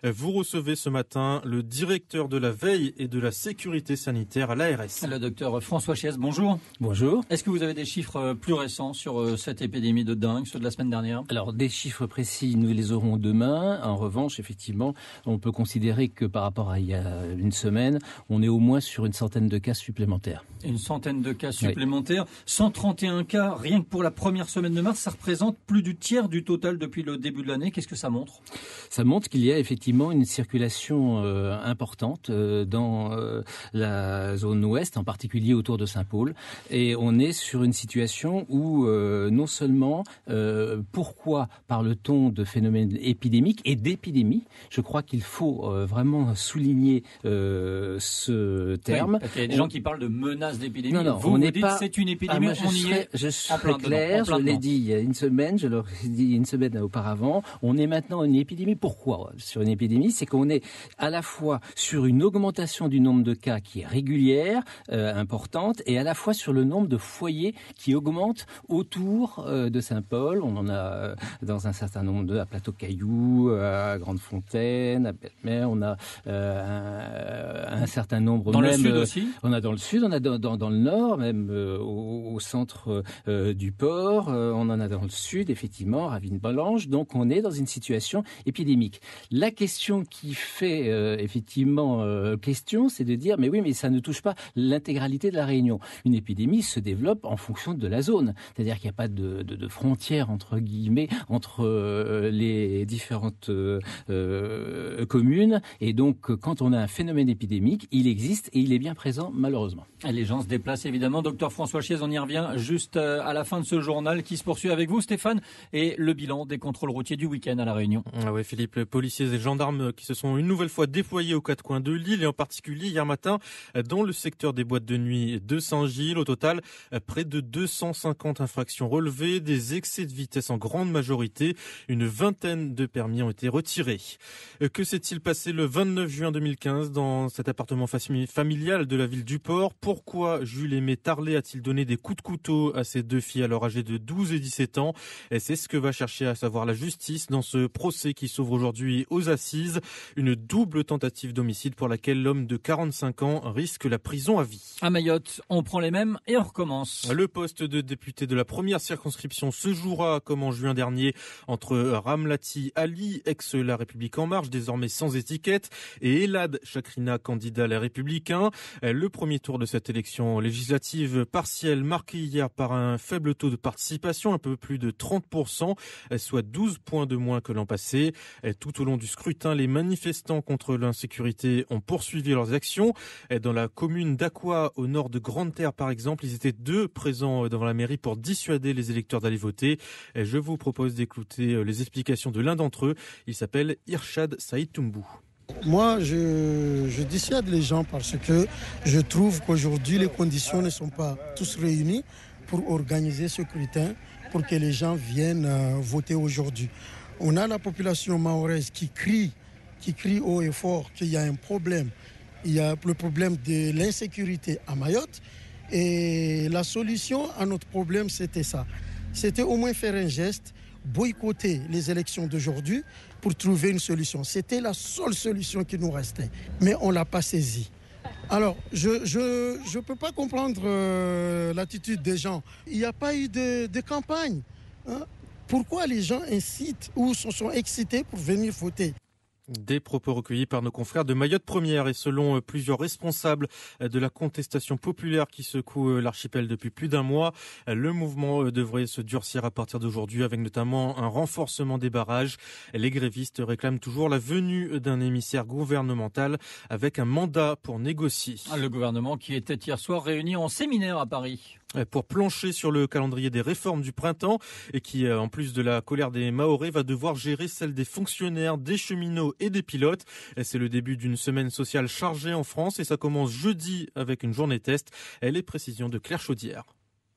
Vous recevez ce matin le directeur de la veille et de la sécurité sanitaire à l'ARS. Le docteur François Chiez, bonjour. Bonjour. Est-ce que vous avez des chiffres plus récents sur cette épidémie de dingue, ceux de la semaine dernière? Alors, des chiffres précis, nous les aurons demain. En revanche, effectivement, on peut considérer que par rapport à il y a une semaine, on est au moins sur une centaine de cas supplémentaires. Une centaine de cas supplémentaires, oui. 131 cas, rien que pour la première semaine de mars, ça représente plus du tiers du total depuis le début de l'année. Qu'est-ce que ça montre? Ça montre qu'il y a effectivement une circulation importante dans la zone ouest, en particulier autour de Saint-Paul. Et on est sur une situation où non seulement, pourquoi parle-t-on de phénomènes épidémiques et d'épidémie? Je crois qu'il faut vraiment souligner ce terme. Oui, parce qu'il y a des gens qui parlent de menaces d'épidémie. Non, vous n'est dites pas. C'est une épidémie, on y est. Je serai clair, je l'ai dit il y a une semaine, je l'ai dit une semaine auparavant. On est maintenant une épidémie. Pourquoi sur une épidémie? C'est qu'on est à la fois sur une augmentation du nombre de cas qui est régulière, importante, et à la fois sur le nombre de foyers qui augmente autour de Saint-Paul. On en a dans un certain nombre à Plateau-Caillou, à Grande-Fontaine, à Belle-Mer. On a un certain nombre dans même. Dans le sud aussi. On a dans le sud, on a dans le nord, même au centre du port. On en a dans le sud, effectivement, Ravine-Balange. Donc on est dans une situation épidémique. La question qui fait effectivement question, c'est de dire mais oui, mais ça ne touche pas l'intégralité de la Réunion. Une épidémie se développe en fonction de la zone, c'est-à-dire qu'il n'y a pas de frontières entre guillemets entre les différentes communes. Et donc quand on a un phénomène épidémique, il existe et il est bien présent malheureusement. Et les gens se déplacent évidemment. Docteur François Chiez, on y revient juste à la fin de ce journal qui se poursuit avec vous, Stéphane, et le bilan des contrôles routiers du week-end à La Réunion. Ah ouais, Philippe, les policiers et gendarmes qui se sont une nouvelle fois déployés aux quatre coins de l'île et en particulier hier matin dans le secteur des boîtes de nuit de Saint-Gilles. Au total, près de 250 infractions relevées, des excès de vitesse en grande majorité. Une vingtaine de permis ont été retirés. Que s'est-il passé le 29 juin 2015 dans cet appartement familial de la ville du Port? Pourquoi Jules-Aimé Tarlet a-t-il donné des coups de couteau à ses deux filles alors âgées de 12 et 17 ans? Et c'est ce que va chercher à savoir la justice dans ce procès qui s'ouvre aujourd'hui aux assises. Une double tentative d'homicide pour laquelle l'homme de 45 ans risque la prison à vie. À Mayotte, on prend les mêmes et on recommence. Le poste de député de la première circonscription se jouera comme en juin dernier entre Ramlati Ali, ex-La République En Marche, désormais sans étiquette, et Elad Chakrina, candidat Les Républicains. Le premier tour de cette élection législative partielle marqué hier par un faible taux de participation, un peu plus de 30%, soit 12 points de moins que l'an passé. Tout au long du scrutin, les manifestants contre l'insécurité ont poursuivi leurs actions. Dans la commune d'Aqua, au nord de Grande-Terre par exemple, ils étaient deux présents devant la mairie pour dissuader les électeurs d'aller voter. Je vous propose d'écouter les explications de l'un d'entre eux. Il s'appelle Irshad Saïd Toumbou. Moi, je dissuade les gens parce que je trouve qu'aujourd'hui, les conditions ne sont pas tous réunies pour organiser ce scrutin, pour que les gens viennent voter aujourd'hui. On a la population mahoraise qui crie haut et fort qu'il y a un problème. Il y a le problème de l'insécurité à Mayotte. Et la solution à notre problème, c'était ça. C'était au moins faire un geste, boycotter les élections d'aujourd'hui pour trouver une solution. C'était la seule solution qui nous restait. Mais on ne l'a pas saisie. Alors, je peux pas comprendre l'attitude des gens. Il n'y a pas eu de campagne. Hein? Pourquoi les gens incitent ou sont excités pour venir voter? Des propos recueillis par nos confrères de Mayotte Première et selon plusieurs responsables de la contestation populaire qui secoue l'archipel depuis plus d'un mois, le mouvement devrait se durcir à partir d'aujourd'hui avec notamment un renforcement des barrages. Les grévistes réclament toujours la venue d'un émissaire gouvernemental avec un mandat pour négocier. Le gouvernement qui était hier soir réuni en séminaire à Paris. Pour plancher sur le calendrier des réformes du printemps et qui, en plus de la colère des Mahorais, va devoir gérer celle des fonctionnaires, des cheminots et des pilotes. C'est le début d'une semaine sociale chargée en France et ça commence jeudi avec une journée test. Les précisions de Claire Chaudière.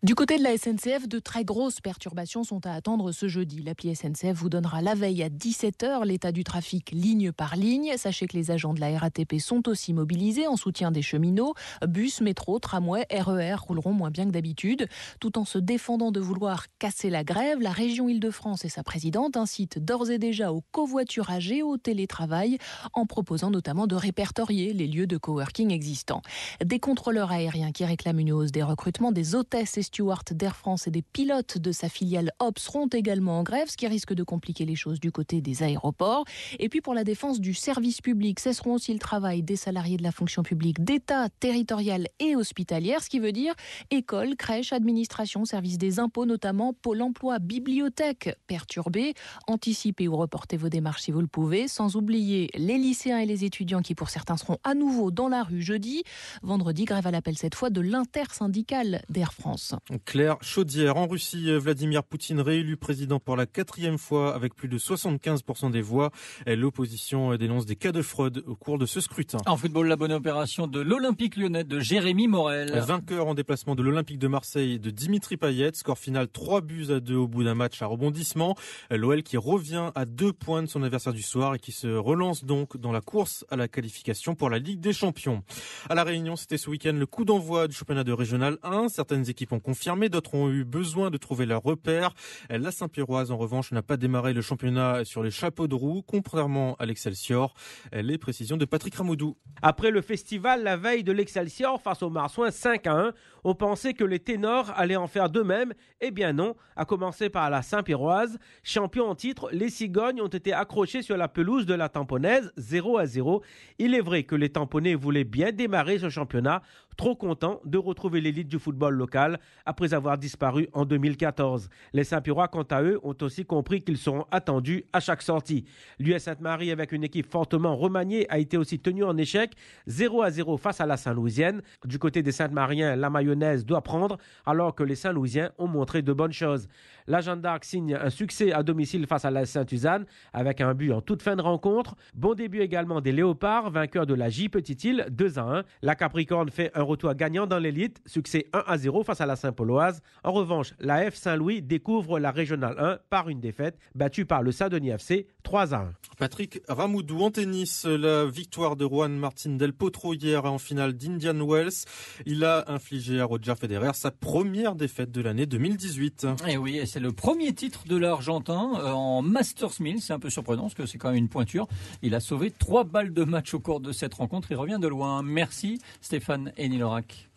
Du côté de la SNCF, de très grosses perturbations sont à attendre ce jeudi. L'appli SNCF vous donnera la veille à 17h l'état du trafic ligne par ligne. Sachez que les agents de la RATP sont aussi mobilisés en soutien des cheminots. Bus, métro, tramway, RER rouleront moins bien que d'habitude. Tout en se défendant de vouloir casser la grève, la région Île-de-France et sa présidente incitent d'ores et déjà au covoiturage et au télétravail en proposant notamment de répertorier les lieux de coworking existants. Des contrôleurs aériens qui réclament une hausse des recrutements, des hôtesses et stewards d'Air France et des pilotes de sa filiale Hop seront également en grève, ce qui risque de compliquer les choses du côté des aéroports. Et puis pour la défense du service public, cesseront aussi le travail des salariés de la fonction publique d'État, territoriale et hospitalière, ce qui veut dire écoles, crèches, administration, services des impôts notamment, Pôle emploi, bibliothèque perturbées. Anticipez ou reportez vos démarches si vous le pouvez, sans oublier les lycéens et les étudiants qui pour certains seront à nouveau dans la rue jeudi. Vendredi, grève à l'appel cette fois de l'intersyndicale d'Air France. Claire Chaudière. En Russie, Vladimir Poutine réélu président pour la 4e fois avec plus de 75% des voix. L'opposition dénonce des cas de fraude au cours de ce scrutin. En football, la bonne opération de l'Olympique lyonnais de Jérémy Morel. Vainqueur en déplacement de l'Olympique de Marseille de Dimitri Payet. Score final 3-2 au bout d'un match à rebondissement. L'OL qui revient à 2 points de son adversaire du soir et qui se relance donc dans la course à la qualification pour la Ligue des Champions. À La Réunion, c'était ce week-end le coup d'envoi du championnat de Régional 1. Certaines équipes ont confirmé, d'autres ont eu besoin de trouver leur repère. La Saint-Pierroise, en revanche, n'a pas démarré le championnat sur les chapeaux de roue, contrairement à l'Excelsior. Les précisions de Patrick Ramoudou. Après le festival, la veille de l'Excelsior face aux Marsouins 5-1, on pensait que les ténors allaient en faire de même. Eh bien non, à commencer par la Saint-Pierroise. Champions en titre, les Cigognes ont été accrochés sur la pelouse de la Tamponnaise 0-0. Il est vrai que les Tamponnais voulaient bien démarrer ce championnat, trop contents de retrouver l'élite du football local après avoir disparu en 2014. Les Saint-Pierrois, quant à eux, ont aussi compris qu'ils seront attendus à chaque sortie. L'US Sainte-Marie, avec une équipe fortement remaniée, a été aussi tenu en échec 0-0 face à la Saint-Louisienne. Du côté des Sainte-Mariens, la mayonnaise doit prendre alors que les Saint-Louisiens ont montré de bonnes choses. La Jeanne d'Arc signe un succès à domicile face à la Sainte-Suzanne avec un but en toute fin de rencontre. Bon début également des Léopards, vainqueurs de la J Petite-Île 2-1. La Capricorne fait un retour gagnant dans l'élite, succès 1-0 face à la Saint-Pauloise. En revanche, la F Saint-Louis découvre la Régionale 1 par une défaite, battue par le Saint-Denis FC 3-1. Patrick Ramoudou en tennis, la victoire de Juan Martín del Potro hier en finale d'Indian Wells. Il a infligé à Roger Federer sa première défaite de l'année 2018. Et oui, c'est le premier titre de l'Argentin en Masters 1000. C'est un peu surprenant parce que c'est quand même une pointure. Il a sauvé 3 balles de match au cours de cette rencontre. Il revient de loin. Merci Stéphane Enilorac.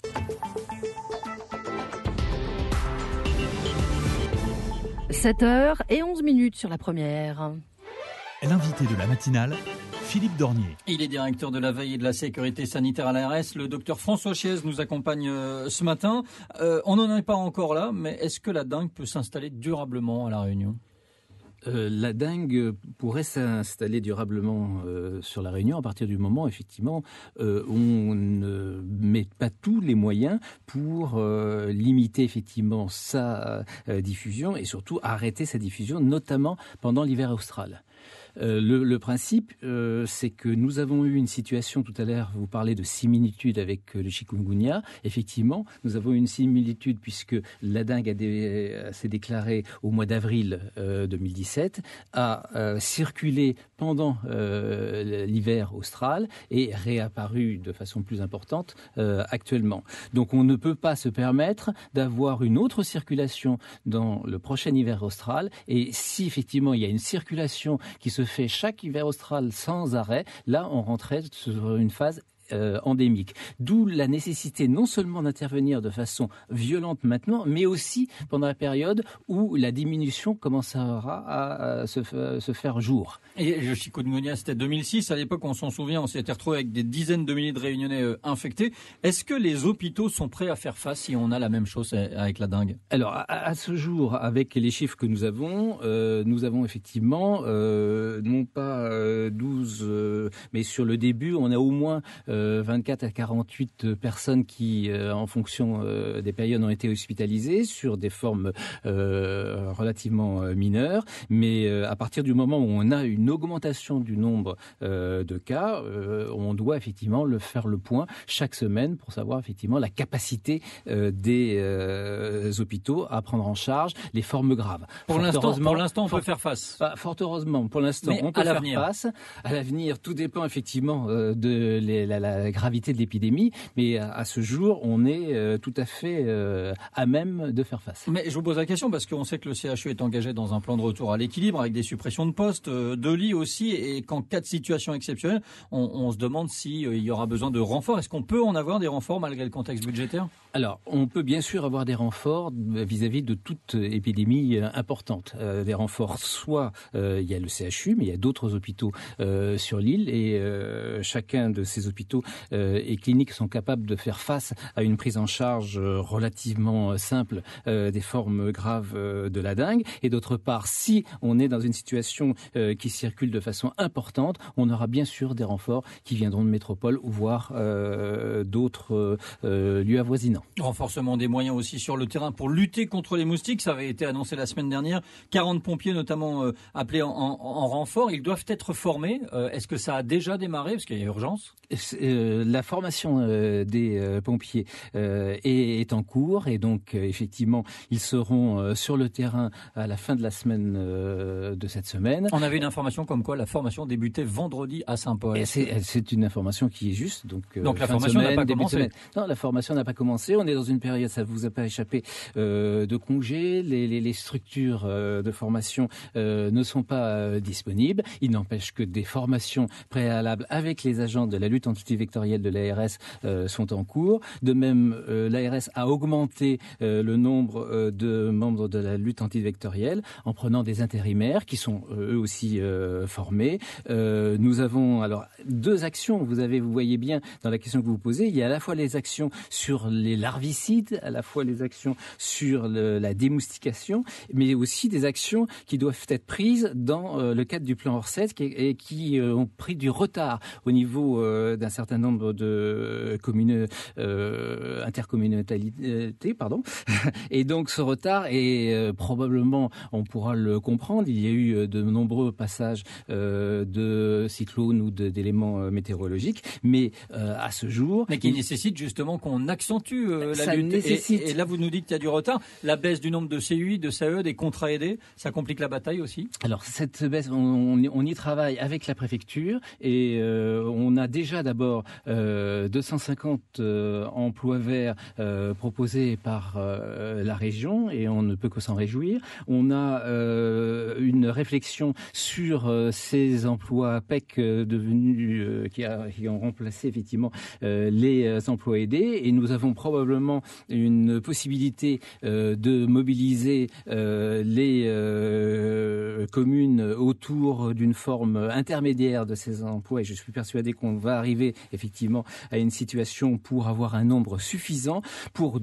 7h11 sur la première. L'invité de la matinale, Philippe Dornier. Il est directeur de la veille et de la sécurité sanitaire à l'ARS. Le docteur François Chiez nous accompagne ce matin. On n'en est pas encore là, mais est-ce que la dengue peut s'installer durablement à La Réunion ? La dengue pourrait s'installer durablement sur la Réunion à partir du moment, effectivement, on ne met pas tous les moyens pour limiter effectivement sa diffusion et surtout arrêter sa diffusion, notamment pendant l'hiver austral. Le principe, c'est que nous avons eu une situation, tout à l'heure, vous parlez de similitude avec le chikungunya. Effectivement, nous avons une similitude puisque la dengue s'est déclarée au mois d'avril 2017, a circulé pendant l'hiver austral et réapparu de façon plus importante actuellement. Donc on ne peut pas se permettre d'avoir une autre circulation dans le prochain hiver austral. Et si effectivement il y a une circulation qui se fait chaque hiver austral sans arrêt, là on rentrait sur une phase endémique. D'où la nécessité non seulement d'intervenir de façon violente maintenant, mais aussi pendant la période où la diminution commencera à se faire jour. Et le chikungunya, c'était 2006. À l'époque, on s'en souvient, on s'était retrouvé avec des dizaines de milliers de Réunionnais infectés. Est-ce que les hôpitaux sont prêts à faire face si on a la même chose avec la dengue ? Alors, à ce jour, avec les chiffres que nous avons effectivement, non pas 12, mais sur le début, on a au moins 24 à 48 personnes qui, en fonction des périodes, ont été hospitalisées sur des formes relativement mineures. Mais à partir du moment où on a une augmentation du nombre de cas, on doit effectivement faire le point chaque semaine pour savoir effectivement la capacité des hôpitaux à prendre en charge les formes graves. Pour l'instant, on peut faire face. Fort heureusement, pour l'instant, on peut faire face. À l'avenir, tout dépend effectivement de la gravité de l'épidémie, mais à ce jour, on est tout à fait à même de faire face. Mais je vous pose la question parce qu'on sait que le CHU est engagé dans un plan de retour à l'équilibre avec des suppressions de postes, de lits aussi, et qu'en cas de situation exceptionnelle, on se demande s'il y aura besoin de renforts. Est-ce qu'on peut en avoir des renforts malgré le contexte budgétaire ? Alors, on peut bien sûr avoir des renforts vis-à-vis de toute épidémie importante. Des renforts, soit il y a le CHU, mais il y a d'autres hôpitaux sur l'île, et chacun de ces hôpitaux et cliniques sont capables de faire face à une prise en charge relativement simple des formes graves de la dengue. Et d'autre part, si on est dans une situation qui circule de façon importante, on aura bien sûr des renforts qui viendront de métropole ou voire d'autres lieux avoisinants. Renforcement des moyens aussi sur le terrain pour lutter contre les moustiques, ça avait été annoncé la semaine dernière. 40 pompiers notamment appelés en renfort, ils doivent être formés. Est-ce que ça a déjà démarré parce qu'il y a urgence ? La formation des pompiers est en cours et donc effectivement ils seront sur le terrain à la fin de la semaine de cette semaine. On avait une information comme quoi la formation débutait vendredi à Saint-Paul. C'est une information qui est juste. Donc la formation n'a pas commencé. Non, la formation n'a pas commencé. On est dans une période, ça vous a pas échappé, de congés. Les structures de formation ne sont pas disponibles. Il n'empêche que des formations préalables avec les agents de la lutte antivectorielle de l'ARS sont en cours. De même, l'ARS a augmenté le nombre de membres de la lutte antivectorielle en prenant des intérimaires qui sont eux aussi formés. Nous avons alors deux actions. Vous voyez bien dans la question que vous posez, il y a à la fois les actions sur les larvicides, à la fois les actions sur la démoustication, mais aussi des actions qui doivent être prises dans le cadre du plan Orsett et qui ont pris du retard au niveau d'un certain nombre de intercommunalités, pardon. Et donc ce retard est probablement, on pourra le comprendre, il y a eu de nombreux passages de cyclones ou d'éléments météorologiques, mais à ce jour... Mais qui nécessite justement qu'on accentue la lutte. Et là, vous nous dites qu'il y a du retard. La baisse du nombre de CUI, de CAE, des contrats aidés, ça complique la bataille aussi ? Alors, cette baisse, on y travaille avec la préfecture et on a déjà d'abord 250 emplois verts proposés par la région et on ne peut que s'en réjouir. On a une réflexion sur ces emplois PEC devenus qui ont remplacé effectivement les emplois aidés et nous avons probablement une possibilité de mobiliser les communes autour d'une forme intermédiaire de ces emplois et je suis persuadé qu'on va arriver effectivement à une situation pour avoir un nombre suffisant pour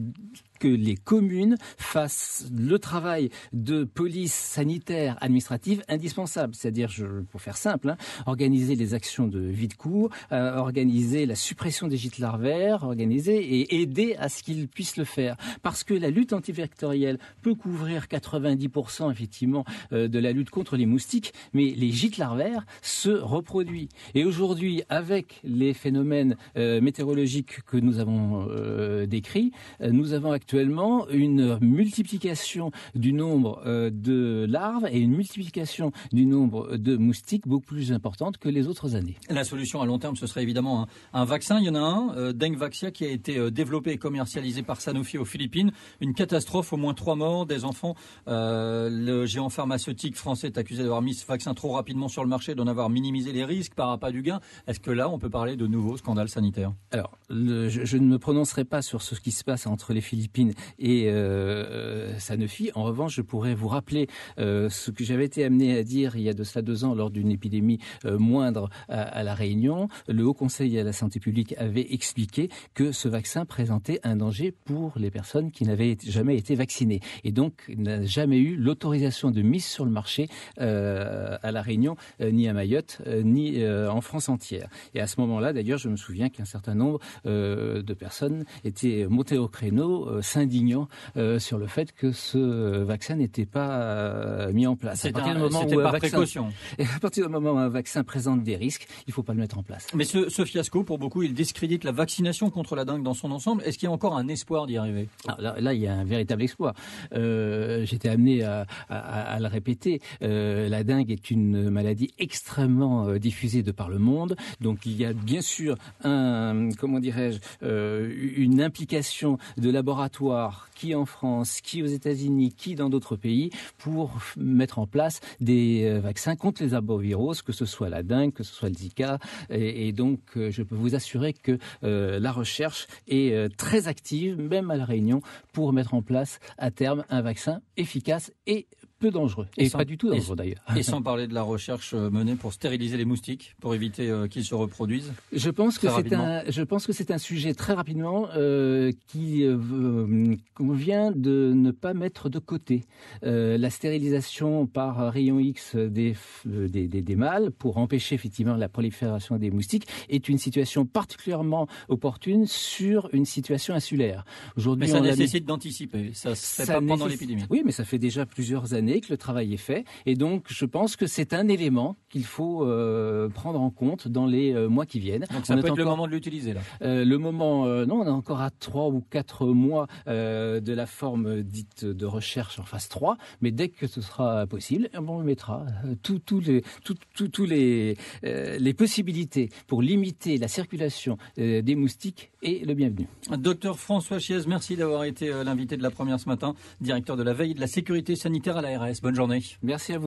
que les communes fassent le travail de police sanitaire administrative indispensable. C'est-à-dire, pour faire simple, organiser les actions de vie de cour, organiser la suppression des gîtes larvaires, organiser et aider à ce qu'ils puissent le faire. Parce que la lutte antivectorielle peut couvrir 90% effectivement de la lutte contre les moustiques, mais les gîtes larvaires se reproduisent. Et aujourd'hui, avec les phénomènes météorologiques que nous avons décrits, nous avons actuellement une multiplication du nombre de larves et une multiplication du nombre de moustiques beaucoup plus importante que les autres années. La solution à long terme, ce serait évidemment un vaccin. Il y en a un, Dengvaxia, qui a été développé et commercialisé par Sanofi aux Philippines. Une catastrophe, au moins 3 morts, des enfants. Le géant pharmaceutique français est accusé d'avoir mis ce vaccin trop rapidement sur le marché, d'en avoir minimisé les risques par appât du gain. Est-ce que là, on peut parler de nouveaux scandales sanitaires ? Alors, je ne me prononcerai pas sur ce qui se passe entre les Philippines bovine et Sanofi. En revanche, je pourrais vous rappeler ce que j'avais été amené à dire il y a de cela 2 ans lors d'une épidémie moindre à La Réunion. Le Haut Conseil à la santé publique avait expliqué que ce vaccin présentait un danger pour les personnes qui n'avaient jamais été vaccinées et donc n'a jamais eu l'autorisation de mise sur le marché à La Réunion, ni à Mayotte, ni en France entière. Et à ce moment-là, d'ailleurs, je me souviens qu'un certain nombre de personnes étaient montées au créneau, s'indignant sur le fait que ce vaccin n'était pas mis en place. C'était par précaution. Et à partir du moment où un vaccin présente des risques, il ne faut pas le mettre en place. Mais ce fiasco, pour beaucoup, il discrédite la vaccination contre la dengue dans son ensemble. Est-ce qu'il y a encore un espoir d'y arriver ? Là, il y a un véritable espoir. J'étais amené à le répéter. La dengue est une maladie extrêmement diffusée de par le monde. Donc, il y a bien sûr une implication de laboratoires qui en France, qui aux États-Unis, qui dans d'autres pays pour mettre en place des vaccins contre les arboviroses, que ce soit la dengue, que ce soit le Zika. Et donc, je peux vous assurer que la recherche est très active, même à La Réunion, pour mettre en place à terme un vaccin efficace et peu dangereux. Et pas du tout dangereux d'ailleurs. Et sans parler de la recherche menée pour stériliser les moustiques, pour éviter qu'ils se reproduisent. Je pense que c'est un sujet très rapidement qui convient de ne pas mettre de côté. La stérilisation par rayon X des mâles pour empêcher effectivement la prolifération des moustiques est une situation particulièrement opportune sur une situation insulaire. Aujourd'hui, mais ça nécessite d'anticiper. Ça se fait pas pendant l'épidémie. Oui, mais ça fait déjà plusieurs années que le travail est fait. Et donc, je pense que c'est un élément qu'il faut prendre en compte dans les mois qui viennent. Donc, ça peut être le moment de l'utiliser, là. Le moment, non, on est encore à 3 ou 4 mois de la forme dite de recherche en phase 3. Mais dès que ce sera possible, on le mettra. Toutes les possibilités pour limiter la circulation des moustiques est le bienvenu. Docteur François Chiez, merci d'avoir été l'invité de la première ce matin, directeur de la veille et de la sécurité sanitaire à l'ARS. Bonne journée. Merci à vous.